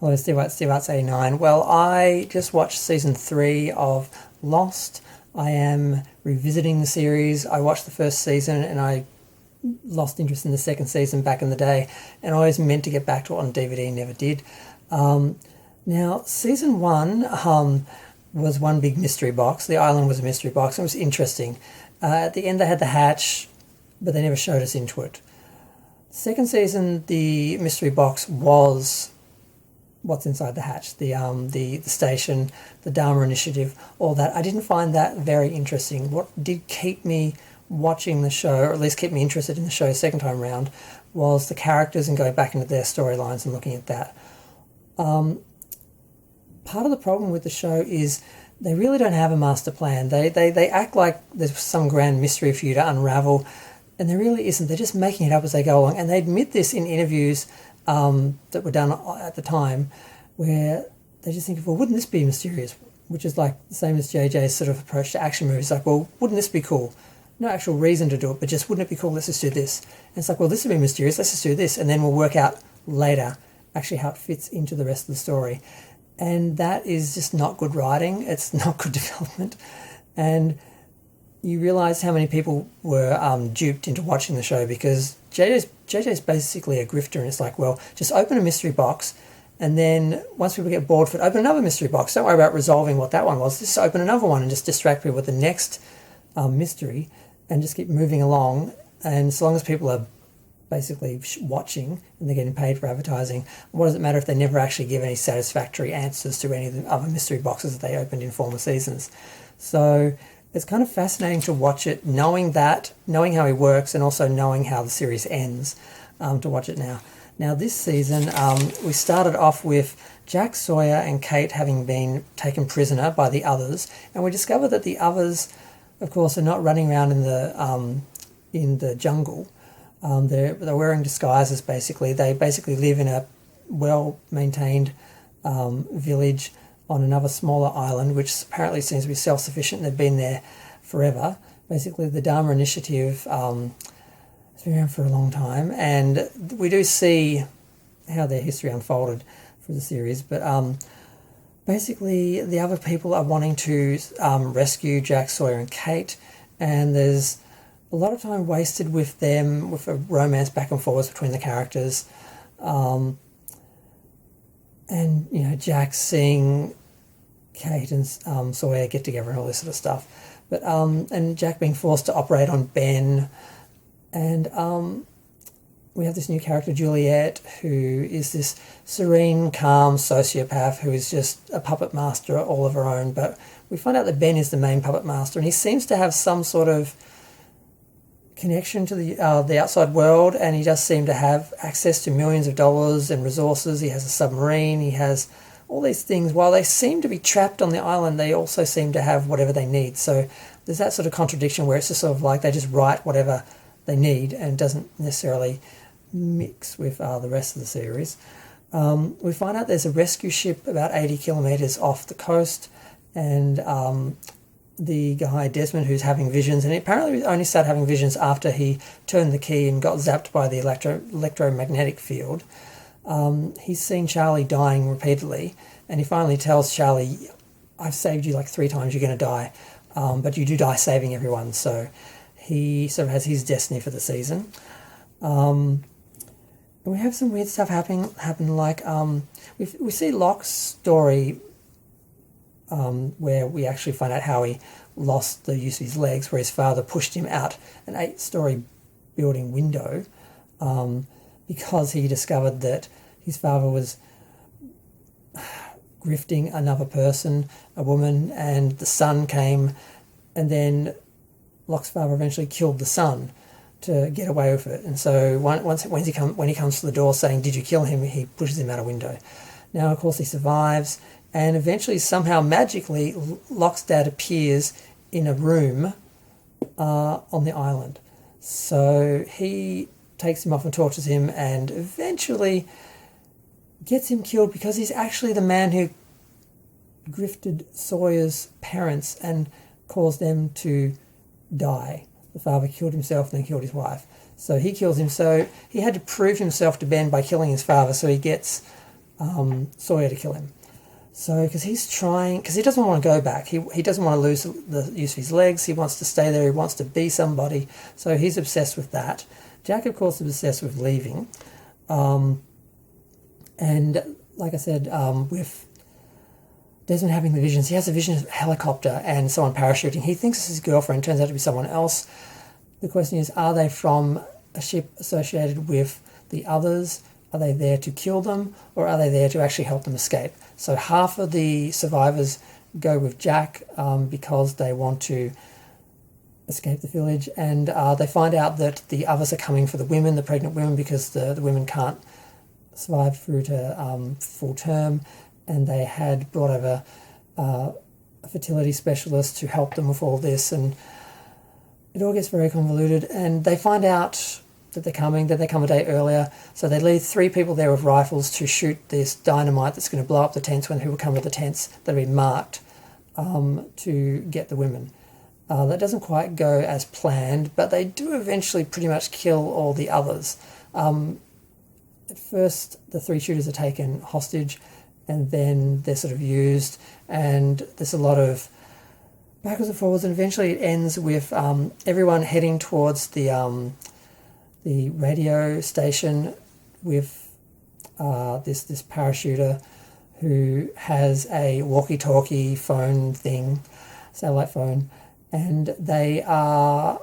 Hello, Steve Arts 89. Well, I just watched season 3 of Lost. I am revisiting the series. I watched the first season and I lost interest in the second season back in the day, and I always meant to get back to it on DVD, never did. Now, season 1 was one big mystery box. The island was a mystery box. It was interesting. At the end, they had the hatch, but they never showed us into it. Second season, the mystery box was what's inside the hatch, the station, the Dharma initiative, all that. I didn't find that very interesting. What did keep me watching the show, or at least keep me interested in the show second time round, was the characters and going back into their storylines and looking at that. Part of the problem with the show is they really don't have a master plan. They act like there's some grand mystery for you to unravel, and there really isn't. They're just making it up as they go along, and they admit this in interviews that were done at the time, where they just think, well, wouldn't this be mysterious? Which is like the same as JJ's sort of approach to action movies. Like, well, wouldn't this be cool? No actual reason to do it, but just wouldn't it be cool? Let's just do this. And it's like, well, this would be mysterious. Let's just do this, and then we'll work out later actually how it fits into the rest of the story. And that is just not good writing. It's not good development. And you realise how many people were duped into watching the show, because JJ's basically a grifter, and it's like, well, just open a mystery box, and then once people get bored for it, open another mystery box. Don't worry about resolving what that one was. Just open another one and just distract people with the next mystery, and just keep moving along. And as long as people are basically watching and they're getting paid for advertising, what does it matter if they never actually give any satisfactory answers to any of the other mystery boxes that they opened in former seasons? So it's kind of fascinating to watch it, knowing how he works, and also knowing how the series ends, to watch it now. Now, this season, we started off with Jack Sawyer and Kate having been taken prisoner by the others, and we discovered that the others, of course, are not running around in the jungle. They're wearing disguises, basically. They basically live in a well-maintained village on another smaller island, which apparently seems to be self-sufficient. They've been there forever. Basically, the Dharma initiative has been around for a long time, and we do see how their history unfolded through the series. But basically, the other people are wanting to rescue Jack, Sawyer and Kate, and there's a lot of time wasted with them, with a romance back and forwards between the characters. And, you know, Jack seeing Kate and Sawyer get together and all this sort of stuff. But and Jack being forced to operate on Ben. And we have this new character, Juliet, who is this serene, calm sociopath who is just a puppet master all of her own. But we find out that Ben is the main puppet master, and he seems to have some sort of connection to the outside world, and he does seem to have access to millions of dollars and resources. He has a submarine, he has all these things. While they seem to be trapped on the island, they also seem to have whatever they need. So there's that sort of contradiction where it's just sort of like they just write whatever they need, and it doesn't necessarily mix with the rest of the series. We find out there's a rescue ship about 80 kilometres off the coast, and the guy Desmond, who's having visions, and he apparently only started having visions after he turned the key and got zapped by the electromagnetic field. He's seen Charlie dying repeatedly, and he finally tells Charlie, I've saved you like 3 times, you're going to die, but you do die saving everyone. So he sort of has his destiny for the season. And we have some weird stuff happen like we see Locke's story, where we actually find out how he lost the use of his legs, where his father pushed him out an 8-story building window because he discovered that his father was grifting another person, a woman, and the son came, and then Locke's father eventually killed the son to get away with it. And so when he comes to the door saying, "Did you kill him?" he pushes him out a window. Now, of course, he survives. And eventually, somehow, magically, Locke's dad appears in a room on the island. So he takes him off and tortures him, and eventually gets him killed because he's actually the man who grifted Sawyer's parents and caused them to die. The father killed himself and then killed his wife. So he kills him. So he had to prove himself to Ben by killing his father. So he gets Sawyer to kill him. So, because he doesn't want to go back. He doesn't want to lose the use of his legs. He wants to stay there. He wants to be somebody. So he's obsessed with that. Jack, of course, is obsessed with leaving. And like I said, with Desmond having the visions, he has a vision of a helicopter and someone parachuting. He thinks it's his girlfriend. Turns out to be someone else. The question is, are they from a ship associated with the others? Are they there to kill them, or are they there to actually help them escape? So half of the survivors go with Jack because they want to escape the village, and they find out that the others are coming for the women, the pregnant women, because the women can't survive through to full term, and they had brought over a fertility specialist to help them with all this, and it all gets very convoluted, and they find out that they're coming, that they come a day earlier, so they leave 3 people there with rifles to shoot this dynamite that's going to blow up the tents when people come to the tents that have been marked to get the women. That doesn't quite go as planned, but they do eventually pretty much kill all the others. At first, the 3 shooters are taken hostage, and then they're sort of used, and there's a lot of backwards and forwards, and eventually it ends with everyone heading towards the radio station with this parachuter who has a walkie-talkie phone thing, satellite phone, and they are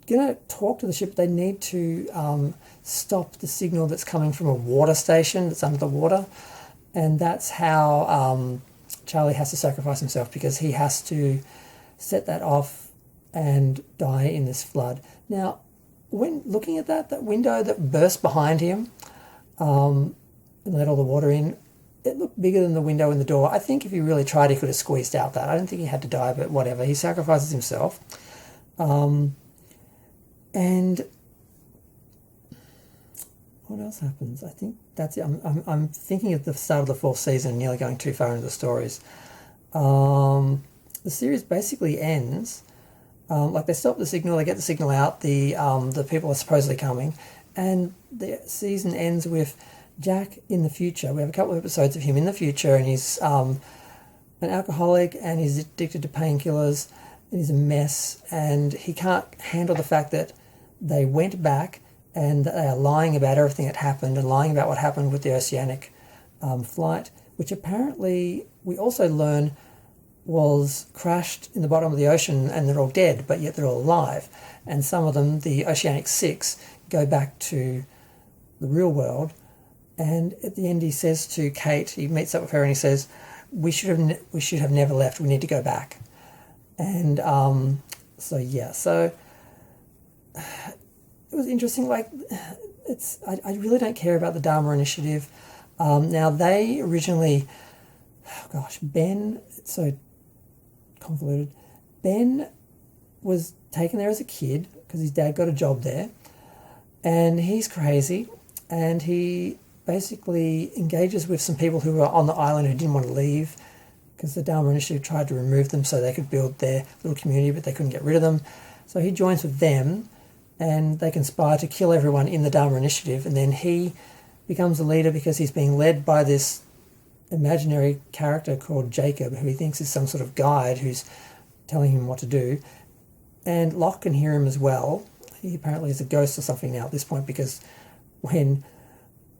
going to talk to the ship. They need to stop the signal that's coming from a water station that's under the water, and that's how Charlie has to sacrifice himself, because he has to set that off and die in this flood. Now, when looking at that window that burst behind him and let all the water in, it looked bigger than the window in the door. I think if he really tried, he could have squeezed out that. I don't think he had to die, but whatever. He sacrifices himself. And what else happens? I think that's it. I'm thinking at the start of the 4th season, nearly going too far into the stories. The series basically ends. Like they stop the signal, they get the signal out, the people are supposedly coming, and the season ends with Jack in the future. We have a couple of episodes of him in the future, and he's an alcoholic, and he's addicted to painkillers, and he's a mess, and he can't handle the fact that they went back and they are lying about everything that happened, and lying about what happened with the oceanic flight, which apparently we also learn was crashed in the bottom of the ocean, and they're all dead, but yet they're all alive. And some of them, the Oceanic 6, go back to the real world. And at the end, he says to Kate, he meets up with her and he says, we should have never left. We need to go back. And so it was interesting. Like, I really don't care about the Dharma Initiative. Now they originally, Ben, it's so convoluted. Ben was taken there as a kid because his dad got a job there, and he's crazy, and he basically engages with some people who were on the island who didn't want to leave because the Dharma Initiative tried to remove them so they could build their little community, but they couldn't get rid of them. So he joins with them, and they conspire to kill everyone in the Dharma Initiative, and then he becomes the leader because he's being led by this imaginary character called Jacob, who he thinks is some sort of guide who's telling him what to do. And Locke can hear him as well. He apparently is a ghost or something now at this point, because when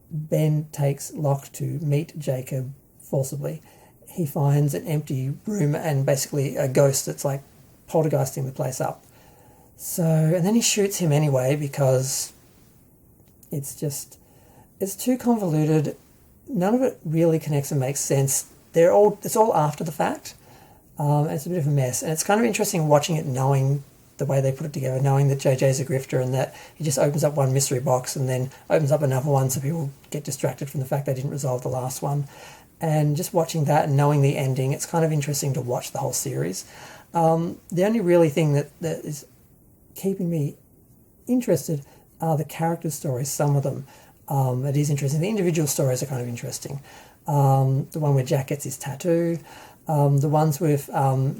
Ben takes Locke to meet Jacob forcibly, he finds an empty room and basically a ghost that's like poltergeisting the place up. So, and then he shoots him anyway because it's too convoluted. None of it really connects and makes sense. It's all after the fact. It's a bit of a mess, and it's kind of interesting watching it, knowing the way they put it together, knowing that JJ's a grifter and that he just opens up one mystery box and then opens up another one so people get distracted from the fact they didn't resolve the last one. And just watching that and knowing the ending, it's kind of interesting to watch the whole series. The only really thing that is keeping me interested are the character stories, some of them. It is interesting. The individual stories are kind of interesting. The one where Jack gets his tattoo, the ones with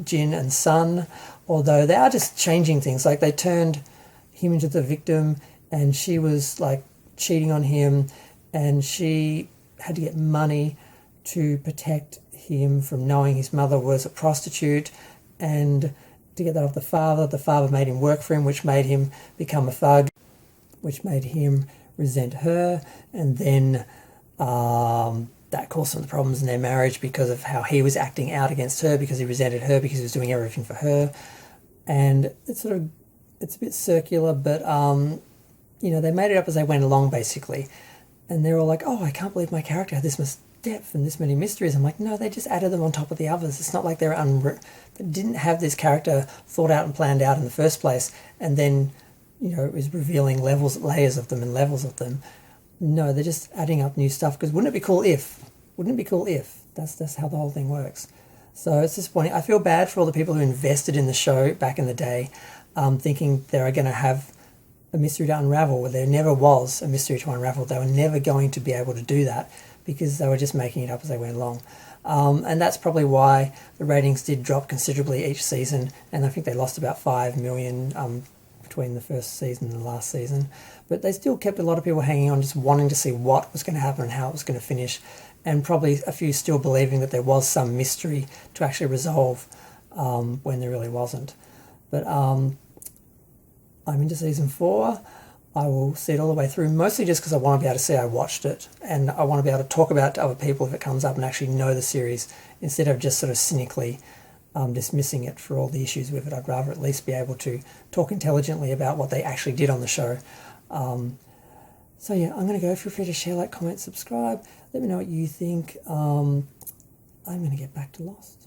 Jin and Sun, although they are just changing things. Like they turned him into the victim, and she was like cheating on him, and she had to get money to protect him from knowing his mother was a prostitute, and to get that off the father. The father made him work for him, which made him become a thug, which made him resent her, and then that caused some problems in their marriage because of how he was acting out against her, because he resented her, because he was doing everything for her. And it's a bit circular, but they made it up as they went along, basically. And they're all like, oh, I can't believe my character had this much depth and this many mysteries. I'm like, no, they just added them on top of the others. It's not like they didn't have this character thought out and planned out in the first place, and then it was revealing layers of them and levels of them. No, they're just adding up new stuff, because wouldn't it be cool if? That's how the whole thing works. So it's disappointing. I feel bad for all the people who invested in the show back in the day, thinking they were going to have a mystery to unravel, where there never was a mystery to unravel. They were never going to be able to do that, because they were just making it up as they went along. And that's probably why the ratings did drop considerably each season, and I think they lost about 5 million between the first season and the last season. But they still kept a lot of people hanging on, just wanting to see what was going to happen and how it was going to finish, and probably a few still believing that there was some mystery to actually resolve when there really wasn't. But I'm into season 4. I will see it all the way through, mostly just because I want to be able to say I watched it, and I want to be able to talk about it to other people if it comes up and actually know the series, instead of just sort of cynically dismissing it for all the issues with it. I'd rather at least be able to talk intelligently about what they actually did on the show. So yeah, I'm going to go. Feel free to share, like, comment, subscribe. Let me know what you think. I'm going to get back to Lost.